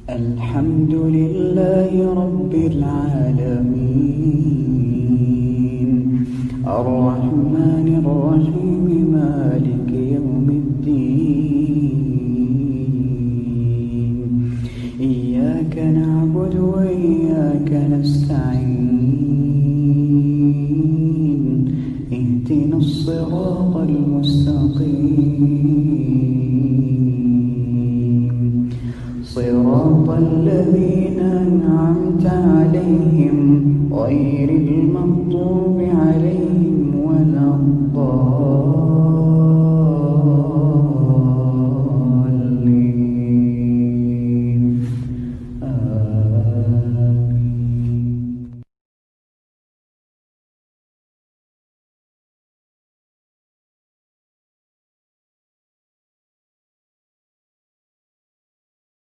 الحمد لله رب العالمين الرحمن الرحيم مالك يوم الدين إياك نعبد وإياك نستعين اهدنا الصراط المستقيم صراط الذين أنعمت عليهم غير المغضوب عليهم ولا الضالين